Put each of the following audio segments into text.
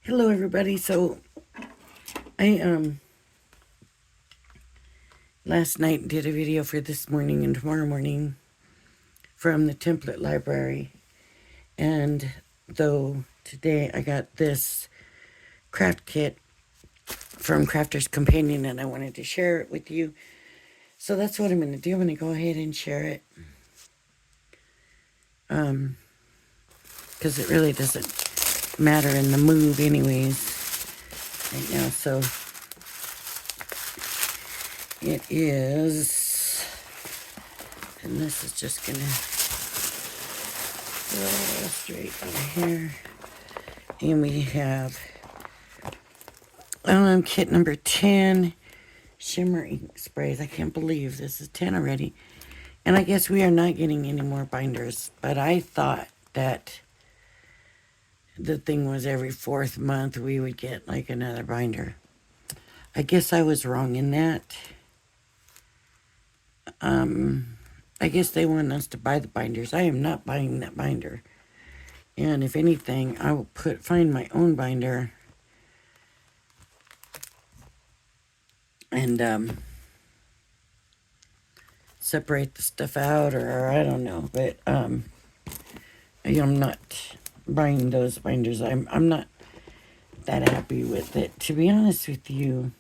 Hello everybody. So I last night did a video for this morning and tomorrow morning from the template library, and though today I got this craft kit from Crafter's Companion and I wanted to share it with you. So that's what I'm going to do. I'm going to go ahead and share it. Because it really doesn't matter in the move anyways right now. So it is, and this is just gonna go straight on here. And we have kit number 10, Shimmer ink sprays. I can't believe this is 10 already. And I guess we are not getting any more binders, but I thought that the thing was every 4th month we would get like another binder. I guess I was wrong in that. I guess they want us to buy the binders. I am not buying that binder. And if anything, I will find my own binder and separate the stuff out, or I don't know. But I'm not buying those binders. I'm not that happy with it, to be honest with you.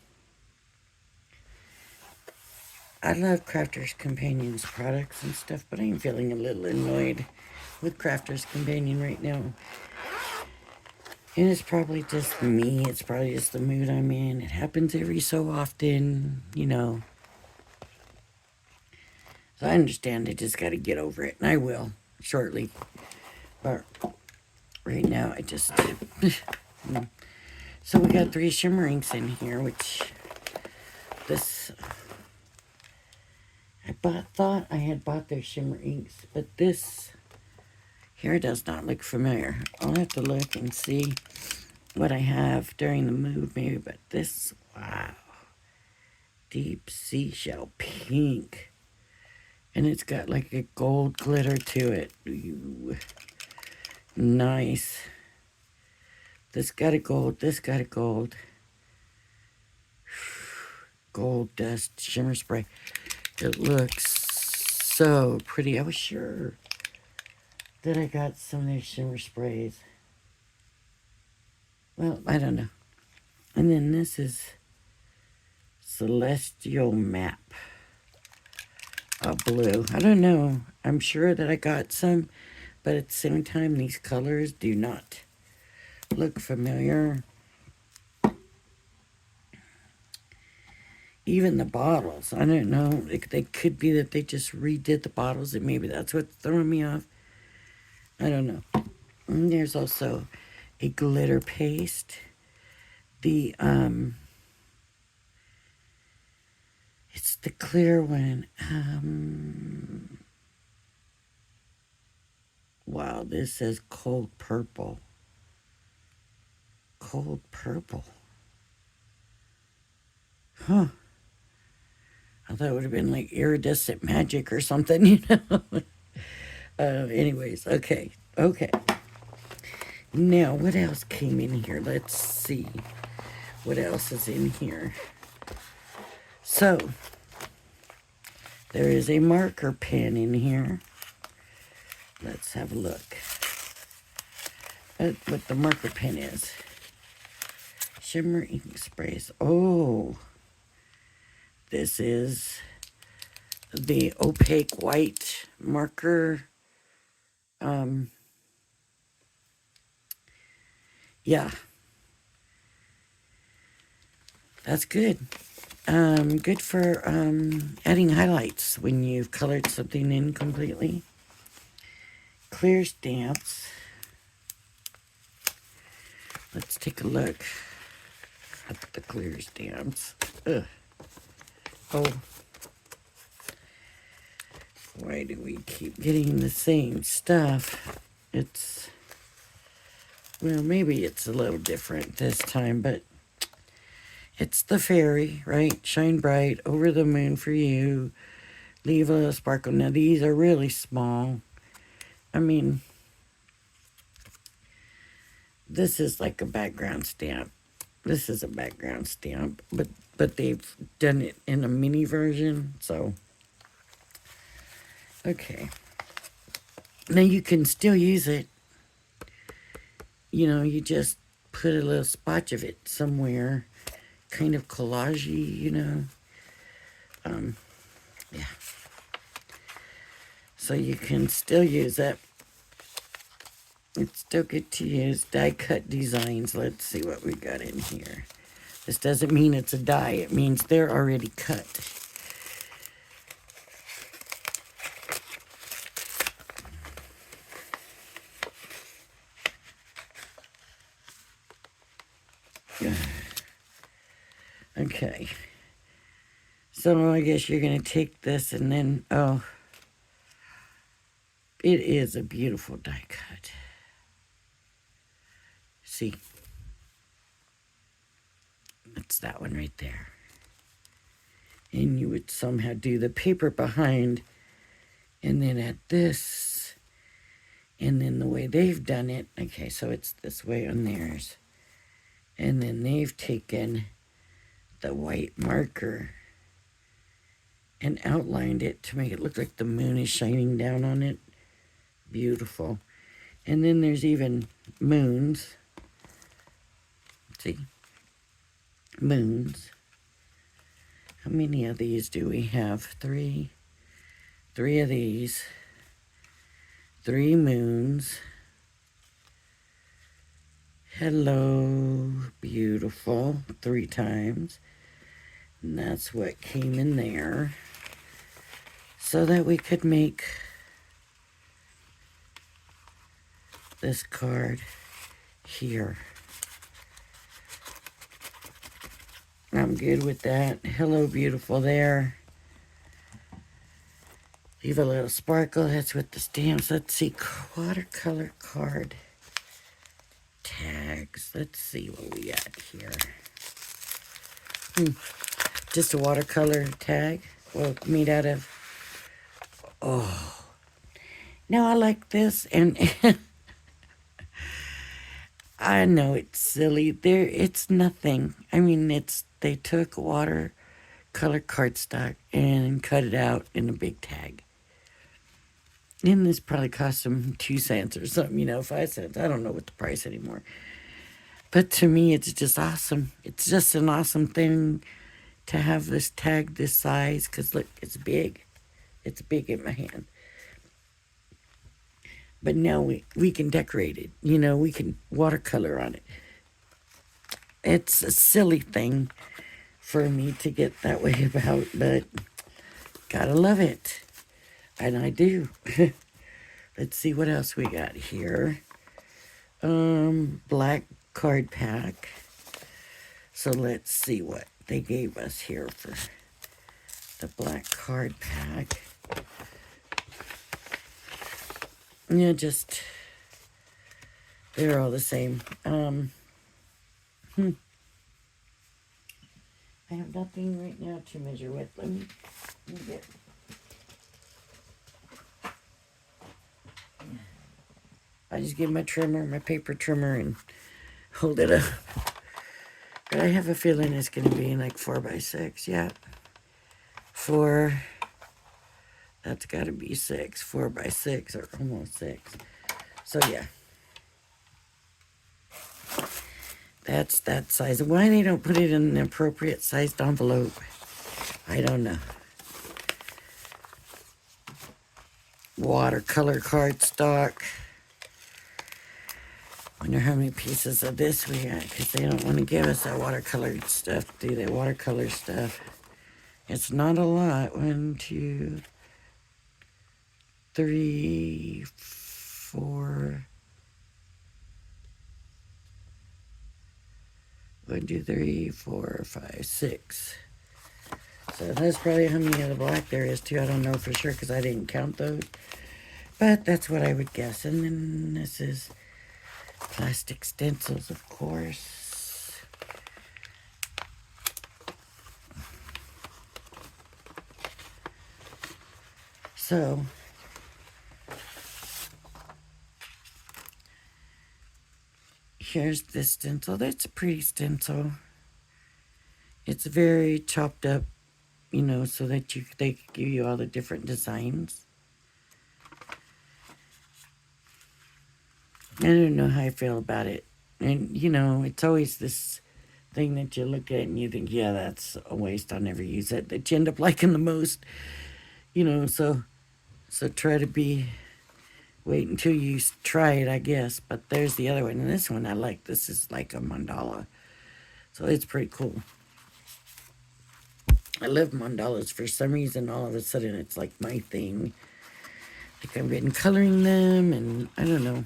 I love Crafter's Companion's products and stuff, but I am feeling a little annoyed with Crafter's Companion right now. And it's probably just me. It's probably just the mood I'm in. It happens every so often, you know. So I understand. I just got to get over it, and I will shortly. But right now, I just... So we got 3 shimmer inks in here, which this... thought I had bought their shimmer inks, but this here does not look familiar. I'll have to look and see what I have during the move maybe, but this, wow, deep seashell pink, and it's got like a gold glitter to it. Ooh, nice. This got a gold, this got a gold. Gold dust shimmer spray. It looks so pretty. I was sure that I got some of their shimmer sprays. Well, I don't know. And then this is Celestial Map. Blue. I don't know. I'm sure that I got some, but at the same time, these colors do not look familiar. Even the bottles. I don't know. They could be that they just redid the bottles, and maybe that's what's throwing me off. I don't know. And there's also a glitter paste. The, it's the clear one. Wow, this says cold purple. Cold purple. Huh. I thought it would have been like iridescent magic or something, you know. Anyways, okay. Now, what else came in here? Let's see. What else is in here? So, there is a marker pen in here. Let's have a look at what the marker pen is. Shimmer ink sprays. Oh, this is the opaque white marker. Yeah, that's good. Good for adding highlights when you've colored something in completely. Clear stamps. Let's take a look at the clear stamps. Ugh. Oh, why do we keep getting the same stuff? It's, well, maybe it's a little different this time, but it's the fairy, right? Shine bright, over the moon for you, leave a sparkle. Now, these are really small. I mean, This is like a background stamp. This is a background stamp, but they've done it in a mini version, so okay. Now you can still use it. You know, you just put a little spotch of it somewhere, kind of collagey, you know. Yeah. So you can still use it. It's still good to use. Die cut designs. Let's see what we got in here. This doesn't mean it's a die. It means they're already cut. Okay. So I guess you're going to take this and then, oh, it is a beautiful die cut. See? It's that one right there. And you would somehow do the paper behind and then add this. And then the way they've done it, okay, so it's this way on theirs. And then they've taken the white marker and outlined it to make it look like the moon is shining down on it. Beautiful. And then there's even moons. See? Moons. How many of these do we have? Three. Three of these. 3 moons. Hello, beautiful. 3 times. And that's what came in there. So that we could make this card here. I'm good with that. Hello, beautiful there. Leave a little sparkle. That's with the stamps. Let's see. Watercolor card tags. Let's see what we got here. Just a watercolor tag. Well, made out of... Oh. Now I like this. And I know it's silly. It's nothing. I mean, they took watercolor cardstock and cut it out in a big tag. And this probably cost them 2 cents or something, you know, 5 cents. I don't know what the price anymore. But to me, it's just awesome. It's just an awesome thing to have this tag this size. Because look, it's big. It's big in my hand. But now we can decorate it. You know, we can watercolor on it. It's a silly thing for me to get that way about, but gotta love it. And I do. Let's see what else we got here. Black card pack. So let's see what they gave us here for the black card pack. Yeah, just, they're all the same. I have nothing right now to measure with. Let me get... I just get my trimmer, my paper trimmer, and hold it up. But I have a feeling it's going to be like 4x6. Yeah. 4. That's got to be 6. 4x6 or almost 6. So, yeah. That's that size. Why they don't put it in an appropriate sized envelope, I don't know. Watercolor cardstock. Wonder how many pieces of this we got, because they don't want to give us that watercolored stuff, do they? Watercolor stuff. It's not a lot. 1, 2, 3, 4. 1, 2, 3, 4, 5, 6. So that's probably how many of the black there is too. I don't know for sure because I didn't count those. But that's what I would guess. And then this is plastic stencils, of course. So here's this stencil. That's a pretty stencil. It's very chopped up, you know, so that they can give you all the different designs. I don't know how I feel about it. And, you know, it's always this thing that you look at and you think, yeah, that's a waste. I'll never use it. That you end up liking the most, you know, so try to wait until you try it, I guess. But there's the other one. And this one I like. This is like a mandala. So it's pretty cool. I love mandalas. For some reason, all of a sudden, it's like my thing. Like I've been coloring them, and I don't know.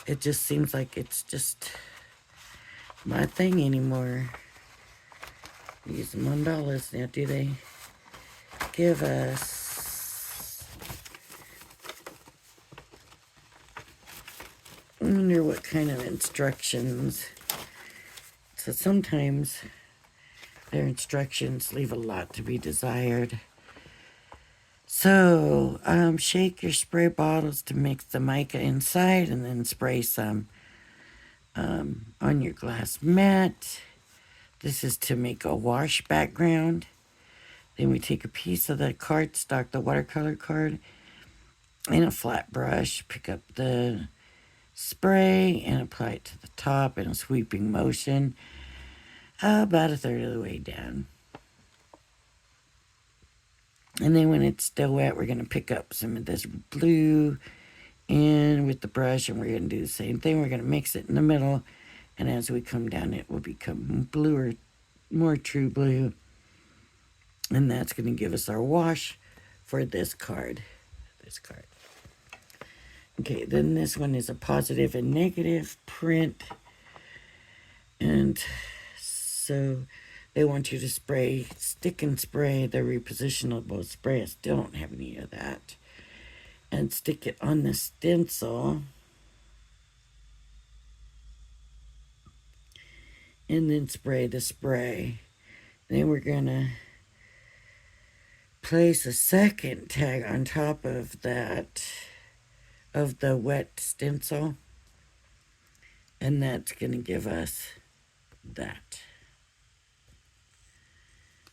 It just seems like it's just my thing anymore. These mandalas, now do they give us... I wonder what kind of instructions. So sometimes their instructions leave a lot to be desired. So, shake your spray bottles to mix the mica inside and then spray some on your glass mat. This is to make a wash background. Then we take a piece of the cardstock, the watercolor card, and a flat brush. Pick up the spray and apply it to the top in a sweeping motion, about a third of the way down. And then when it's still wet, we're going to pick up some of this blue and with the brush, and we're going to do the same thing. We're going to mix it in the middle, and as we come down, it will become bluer, more true blue. And that's going to give us our wash for this card. Okay, then this one is a positive and negative print. And so they want you to spray, stick and spray the repositionable spray. I still don't have any of that. And stick it on the stencil. And then spray the spray. Then we're going to place a second tag on top of that, of the wet stencil. And that's going to give us that.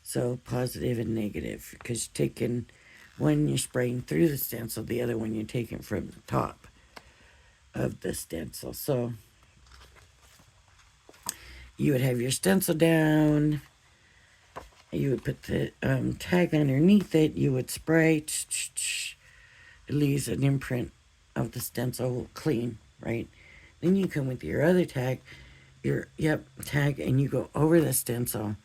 So positive and negative, because you're taking one, you're spraying through the stencil, the other one you're taking from the top of the stencil. So you would have your stencil down, you would put the tag underneath it, you would spray, it leaves an imprint of the stencil clean, right? Then you come with your other tag, tag, and you go over the stencil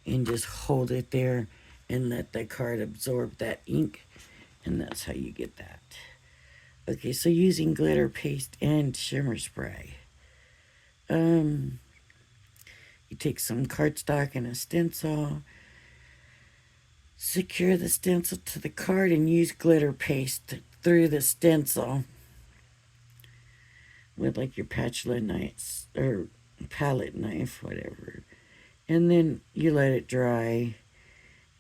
and just hold it there and let the card absorb that ink, and that's how you get that. Okay, so using glitter paste and shimmer spray. You take some cardstock and a stencil, secure the stencil to the card, and use glitter paste through the stencil with like your spatula knife or palette knife, whatever. And then you let it dry,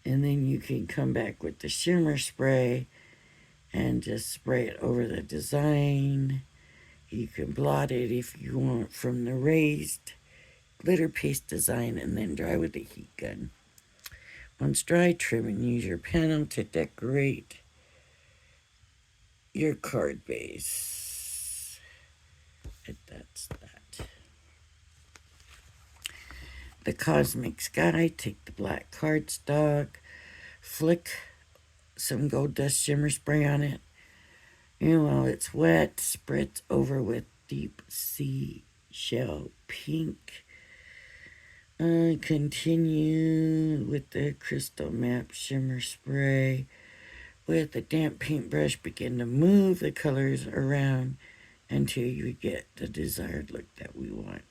and then you can come back with the shimmer spray and just spray it over the design. You can blot it if you want from the raised glitter paste design, and then dry with a heat gun. Once dry, trim and use your panel to decorate your card base. And that's that. The Cosmic Sky, take the black cardstock, flick some gold dust shimmer spray on it, and while it's wet, spritz over with deep sea shell pink. Continue with the crystal map shimmer spray. With a damp paintbrush, begin to move the colors around until you get the desired look that we want.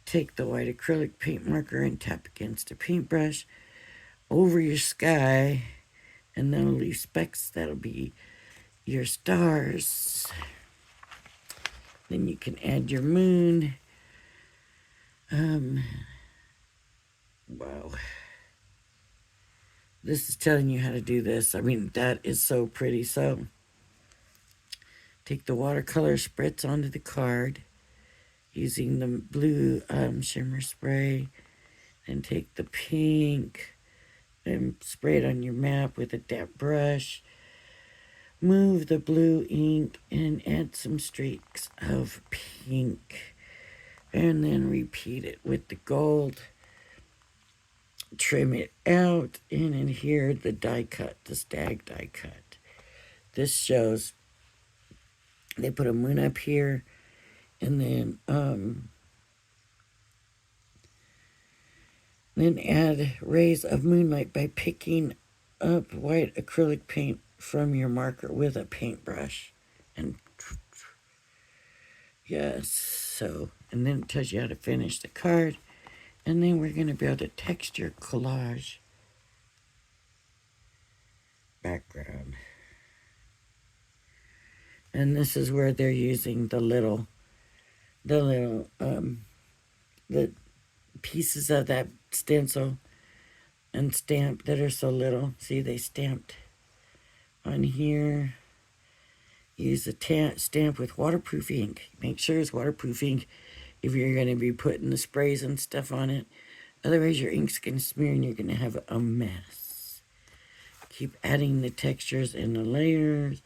Take the white acrylic paint marker and tap against a paintbrush over your sky, and that'll leave specks. That'll be your stars. Then you can add your moon. Wow. This is telling you how to do this. I mean, that is so pretty. So take the watercolor spritz onto the card using the blue shimmer spray, and take the pink and spray it on your map with a damp brush. Move the blue ink and add some streaks of pink, and then repeat it with the gold. Trim it out, and in here the die cut, the stag die cut. This shows they put a moon up here, and then add rays of moonlight by picking up white acrylic paint from your marker with a paintbrush. And yes, so, and then it tells you how to finish the card. And then we're going to build a texture collage background. And this is where they're using the pieces of that stencil and stamp that are so little. See, they stamped on here. Use a stamp with waterproof ink. Make sure it's waterproof ink if you're going to be putting the sprays and stuff on it. Otherwise, your ink's going to smear and you're going to have a mess. Keep adding the textures and the layers.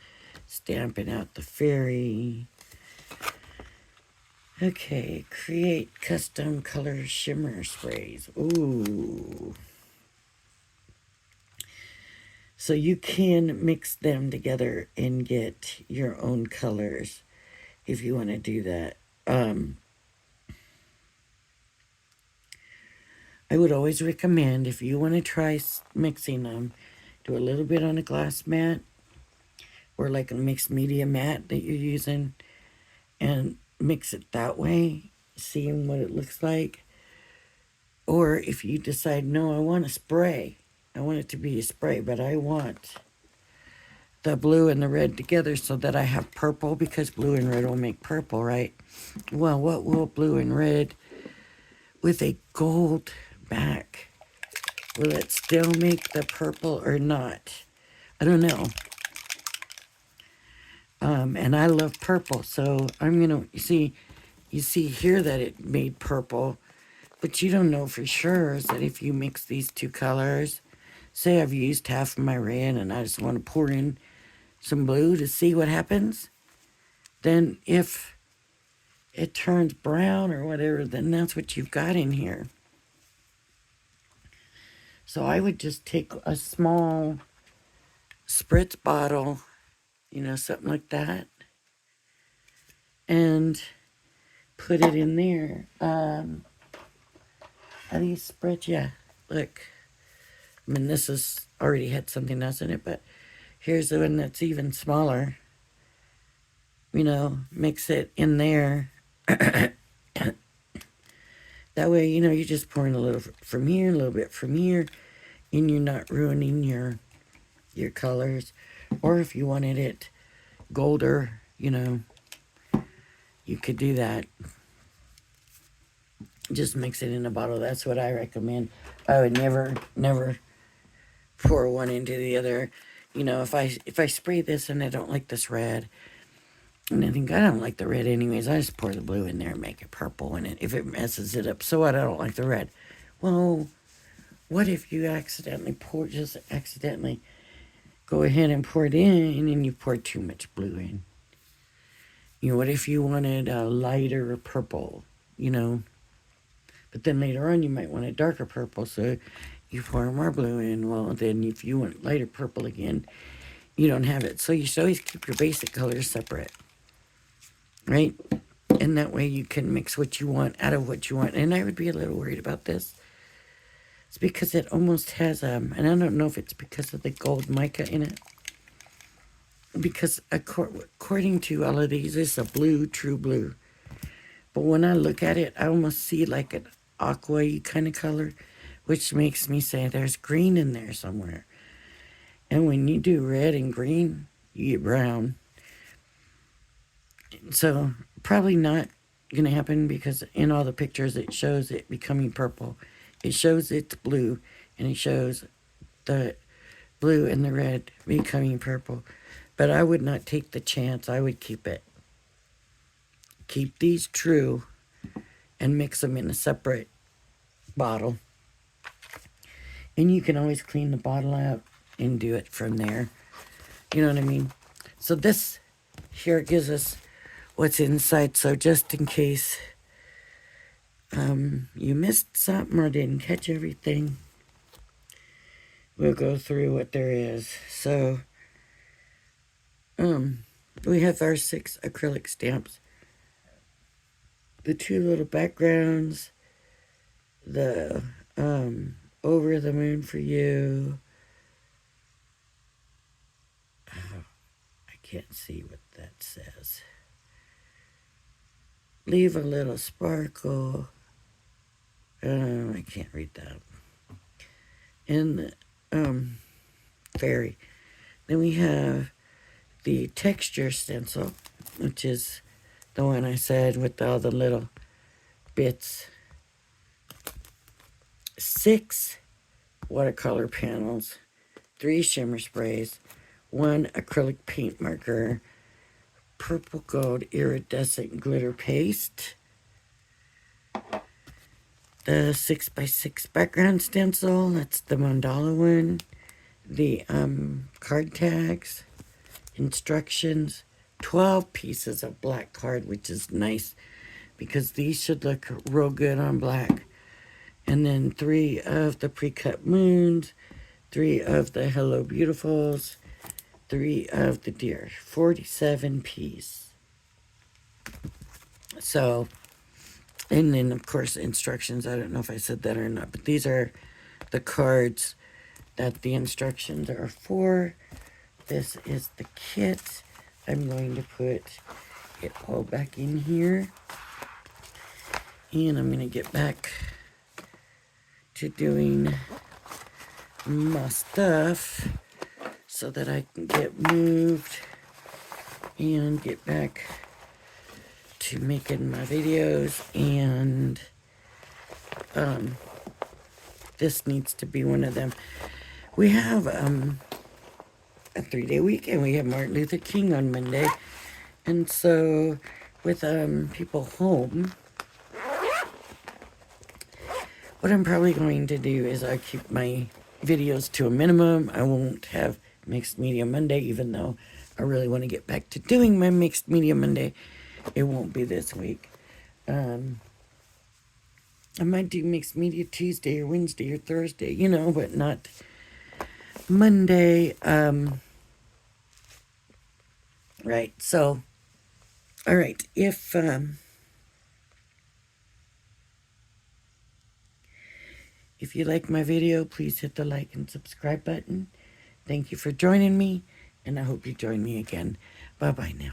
Stamping out the fairy. Okay, create custom color shimmer sprays. Ooh. So you can mix them together and get your own colors if you want to do that. I would always recommend, if you want to try mixing them, do a little bit on a glass mat or like a mixed media mat that you're using, and mix it that way, seeing what it looks like. Or if you decide, no, I want a spray, I want it to be a spray, but I want the blue and the red together so that I have purple, because blue and red will make purple, right? Well, what will blue and red with a gold back, will it still make the purple or not? I don't know. And I love purple, so I'm gonna, you see here that it made purple, but you don't know for sure is that if you mix these two colors, say I've used half of my red and I just want to pour in some blue to see what happens, then if it turns brown or whatever, then that's what you've got in here. So I would just take a small spritz bottle, something like that, and put it in there. How do you spritz? Yeah, look. I mean, this has already had something else in it, but here's the one that's even smaller. Mix it in there. That way, you're just pouring a little from here, a little bit from here, and you're not ruining your colors. Or if you wanted it golder, you could do that. Just mix it in a bottle. That's what I recommend. I would never pour one into the other. If I spray this and I don't like this red, and I think I don't like the red anyways, I just pour the blue in there and make it purple. And if it messes it up, so what? I don't like the red. Well, what if you accidentally go ahead and pour it in and you pour too much blue in? What if you wanted a lighter purple, But then later on you might want a darker purple, so you pour more blue in. Well, then if you want lighter purple again, you don't have it. So you should always keep your basic colors separate, right? And that way you can mix what you want out of what you want. And I would be a little worried about this. It's because it almost has, and I don't know if it's because of the gold mica in it, because according to all of these, it's a blue, true blue. But when I look at it, I almost see like an aqua-y kind of color, which makes me say there's green in there somewhere. And when you do red and green, you get brown. So probably not going to happen, because in all the pictures it shows it becoming purple. It shows it's blue, and it shows the blue and the red becoming purple. But I would not take the chance. I would keep it. Keep these true and mix them in a separate bottle. And you can always clean the bottle out and do it from there. You know what I mean? So this here gives us what's inside. So just in case you missed something or didn't catch everything, we'll go through what there is. So we have our 6 acrylic stamps. The 2 little backgrounds, the Over the Moon for You. Oh, I can't see what that says. Leave a Little Sparkle. I can't read that. And the fairy. Then we have the texture stencil, which is the one I said with all the little bits. 6 watercolor panels, 3 shimmer sprays, 1 acrylic paint marker, purple gold iridescent glitter paste, the 6x6 background stencil, that's the mandala one, the card tags, instructions, 12 pieces of black card, which is nice because these should look real good on black. And then 3 of the pre-cut moons, 3 of the Hello Beautifuls, 3 of the deer. 47 piece. So, and then of course instructions. I don't know if I said that or not, but these are the cards that the instructions are for. This is the kit. I'm going to put it all back in here. And I'm going to get back to doing my stuff so that I can get moved and get back to making my videos. And this needs to be one of them. We have a 3-day weekend. We have Martin Luther King on Monday, and so with people home, what I'm probably going to do is I'll keep my videos to a minimum. I won't have Mixed Media Monday, even though I really want to get back to doing my Mixed Media Monday. It won't be this week. I might do Mixed Media Tuesday or Wednesday or Thursday, you know, but not Monday. Right, so, all right, if you like my video, please hit the like and subscribe button. Thank you for joining me, and I hope you join me again. Bye-bye now.